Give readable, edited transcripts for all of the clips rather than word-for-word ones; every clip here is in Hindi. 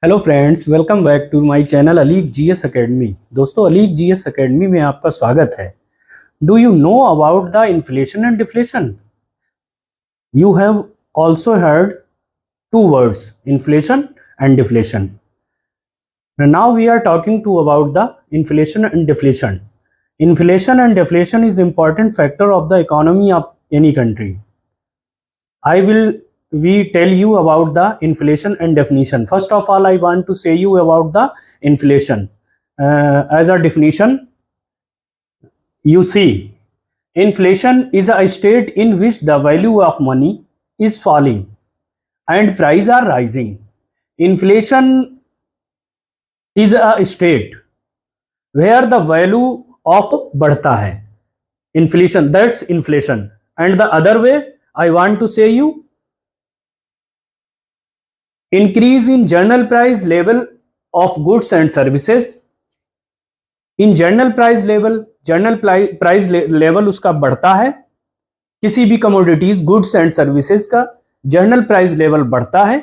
Hello friends, welcome back to my channel Aleek GS academy. दोस्तों, अलीक जीएस एकेडमी में आपका स्वागत है। Do you know about the inflation and deflation? You have also heard two words, inflation and deflation. Now we are talking to about the inflation and deflation. Inflation and deflation is important factor of the economy of any country. I will we tell you about the inflation and definition. First of all, I want to say you about the inflation. As a definition, you see, inflation is a state in which the value of money is falling and prices are rising. Inflation is a state where the value of बढ़ता है. Inflation, that's inflation. And the other way, I want to say you, increase in general price level of goods and services. In general price level उसका बढ़ता है, किसी भी कमोडिटीज गुड्स एंड सर्विसेज का जनरल प्राइस लेवल बढ़ता है,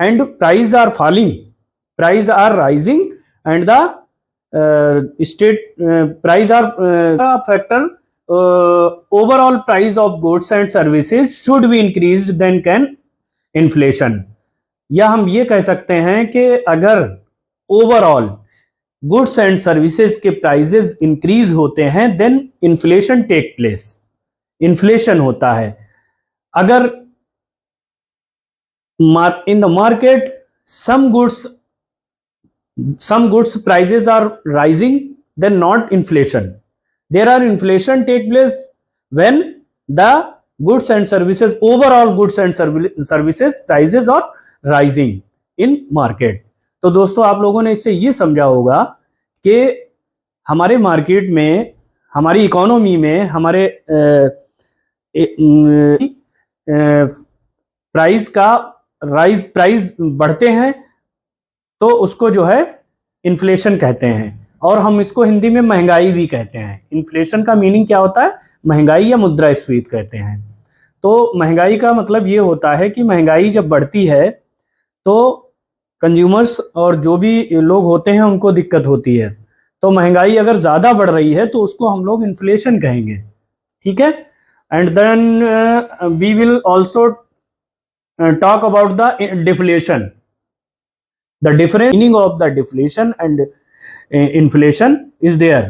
and price are falling, price are rising, and the state price are factor overall price of goods and services should be increased then can inflation. या हम ये कह सकते हैं कि अगर ओवरऑल गुड्स एंड सर्विसेज के प्राइसेस इंक्रीज होते हैं then inflation take place, inflation होता है। अगर in the market some goods prices are rising, then not inflation. There are inflation take place when the goods and services, overall goods and services prices are rising in market. तो दोस्तों, आप लोगों ने इससे ये समझा होगा कि हमारे मार्केट में, हमारी इकोनॉमी में, हमारे प्राइस बढ़ते हैं तो उसको जो है इन्फ्लेशन कहते हैं, और हम इसको हिंदी में महंगाई भी कहते हैं। इन्फ्लेशन का मीनिंग क्या होता है? महंगाई या मुद्रास्फीति कहते हैं। तो महंगाई का मतलब ये होता है कि महंगाई जब बढ़ती है तो कंज्यूमर्स और जो भी लोग होते हैं उनको दिक्कत होती है। तो महंगाई अगर ज़्यादा बढ़ रही है तो उसको हम लोग इन्फ्लेशन कहेंगे, ठीक है। And then we will also talk about the deflation. The different meaning of the deflation and inflation is there.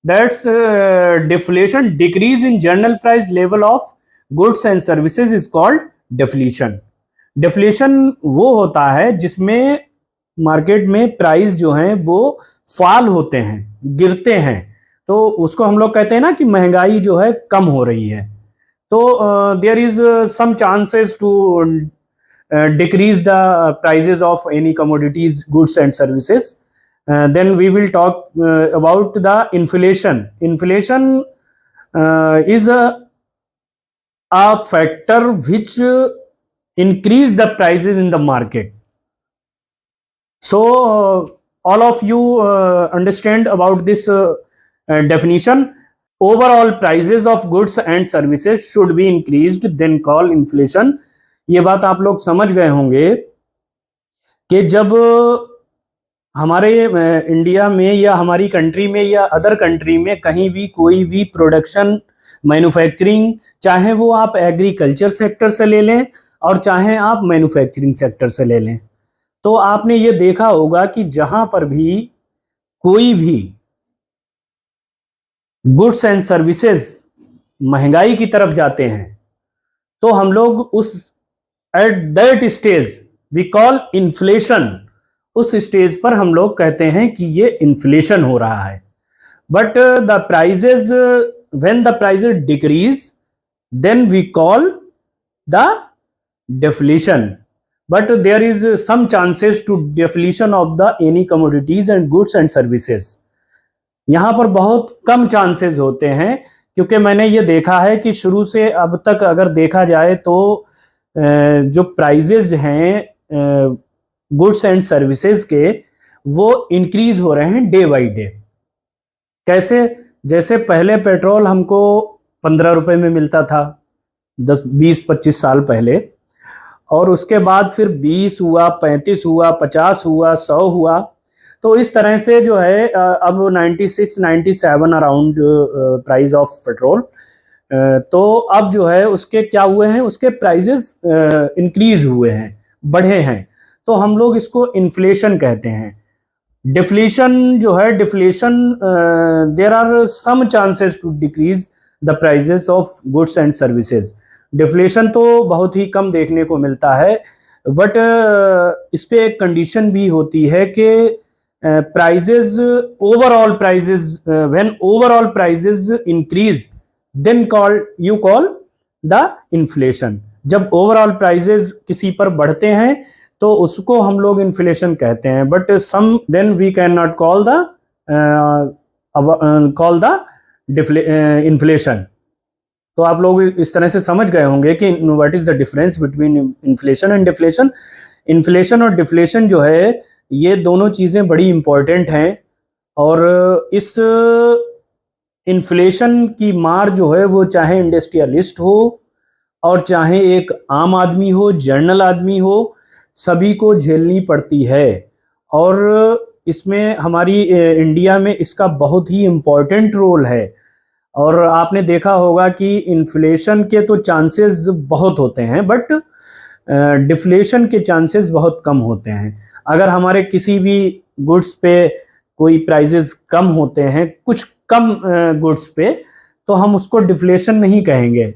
That's deflation, decrease in general price level of goods and services is called deflation. Deflation वो होता है जिसमें मार्केट में प्राइस जो हैं वो फॉल होते हैं, गिरते हैं, तो उसको हम लोग कहते हैं ना कि महंगाई जो है कम हो रही है। तो there is some chances to decrease the prices of any commodities, goods and services. Then we will talk about the inflation. Inflation is a factor which increase the prices in the market. So all of you understand about this definition. Overall prices of goods and services should be increased, then call inflation. ये बात आप लोग समझ गए होंगे कि जब हमारे इंडिया में या हमारी कंट्री में या अदर कंट्री में कहीं भी कोई भी प्रोडक्शन, मैन्युफैक्चरिंग, चाहे वो आप एग्रीकल्चर सेक्टर से ले लें और चाहे आप मैन्युफैक्चरिंग सेक्टर से ले लें, तो आपने ये देखा होगा कि जहां पर भी कोई भी गुड्स एंड सर्विसेज महंगाई की तरफ जाते हैं तो हम लोग उस at that stage we call inflation, उस स्टेज पर हम लोग कहते हैं कि ये इन्फ्लेशन हो रहा है। But the prices, when the prices decrease then we call the deflation. But there is some chances to deflation of the any commodities and goods and services. यहाँ पर बहुत कम चांसेस होते हैं, क्योंकि मैंने ये देखा है कि शुरू से अब तक अगर देखा जाए तो जो प्राइजेज हैं गुड्स एंड सर्विसेज के, वो इंक्रीज हो रहे हैं डे बाई डे। कैसे? जैसे पहले पेट्रोल हमको 15 रुपए में मिलता था 10, 20, 25 साल पहले, और उसके बाद फिर 20 हुआ, 35 हुआ, 50 हुआ, 100 हुआ। तो इस तरह से जो है अब 96 97 अराउंड प्राइस ऑफ पेट्रोल। तो अब जो है उसके क्या हुए हैं, उसके प्राइजेस इंक्रीज हुए हैं, बढ़े हैं। तो हम लोग इसको इन्फ्लेशन कहते हैं। डिफ्लेशन जो है, deflation there are some chances to decrease the prices of goods and services. Deflation तो बहुत ही कम देखने को मिलता है, बट इस पे एक कंडीशन भी होती है कि prices, overall prices, when overall prices increase then you call the inflation. जब ओवरऑल प्राइजेस किसी पर बढ़ते हैं तो उसको हम लोग इन्फ्लेशन कहते हैं, but some then we can not call the inflation. तो आप लोग इस तरह से समझ गए होंगे कि what is the difference between inflation and deflation. Inflation और डिफ्लेशन जो है, ये दोनों चीज़ें बड़ी इंपॉर्टेंट हैं। और इस इन्फ्लेशन की मार जो है वो चाहे इंडस्ट्रियलिस्ट हो और चाहे एक आम आदमी हो, जर्नल आदमी हो, सभी को झेलनी पड़ती है। और इसमें हमारी इंडिया में इसका बहुत ही इम्पोर्टेंट रोल है। और आपने देखा होगा कि इन्फ्लेशन के तो चांसेस बहुत होते हैं, बट डिफ्लेशन के चांसेस बहुत कम होते हैं। अगर हमारे किसी भी गुड्स पे कोई प्राइजेस कम होते हैं, कुछ कम गुड्स पे, तो हम उसको डिफ्लेशन नहीं कहेंगे।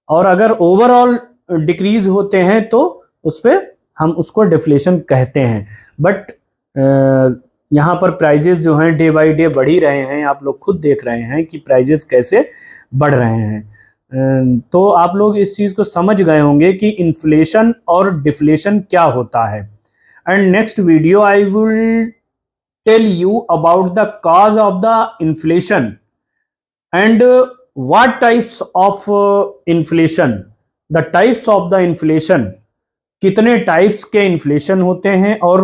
और अगर ओवरऑल डिक्रीज होते हैं तो उस पर हम उसको डिफ्लेशन कहते हैं। बट यहाँ पर प्राइजेस जो हैं डे बाय डे बढ़ ही रहे हैं। आप लोग खुद देख रहे हैं कि प्राइजेस कैसे बढ़ रहे हैं। तो आप लोग इस चीज़ को समझ गए होंगे कि इन्फ्लेशन और डिफ्लेशन क्या होता है। And next video I will tell you about the cause of the inflation and what types of inflation, the types of the inflation, कितने टाइप्स के इन्फ्लेशन होते हैं और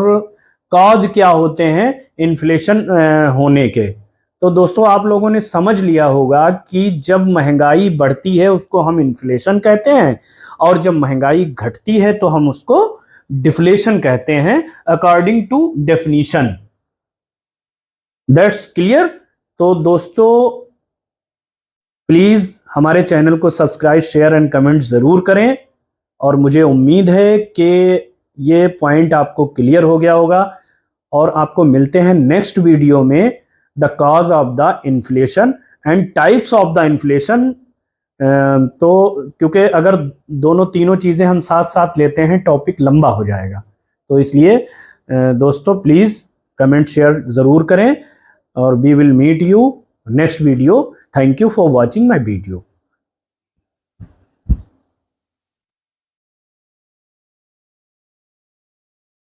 कॉज क्या होते हैं इन्फ्लेशन होने के। तो दोस्तों आप लोगों ने समझ लिया होगा कि जब महंगाई बढ़ती है उसको हम इन्फ्लेशन कहते हैं, और जब महंगाई घटती है तो हम उसको डिफ्लेशन कहते हैं, according to definition. That's clear. तो दोस्तों प्लीज़ हमारे चैनल को सब्सक्राइब, शेयर एंड कमेंट ज़रूर करें। और मुझे उम्मीद है कि ये पॉइंट आपको क्लियर हो गया होगा। और आपको मिलते हैं नेक्स्ट वीडियो में, the cause of the inflation and types of the inflation. तो क्योंकि अगर दोनों तीनों चीज़ें हम साथ साथ लेते हैं टॉपिक लंबा हो जाएगा, तो इसलिए दोस्तों प्लीज़ कमेंट शेयर ज़रूर करें। और we will meet you next video. Thank you for watching my video.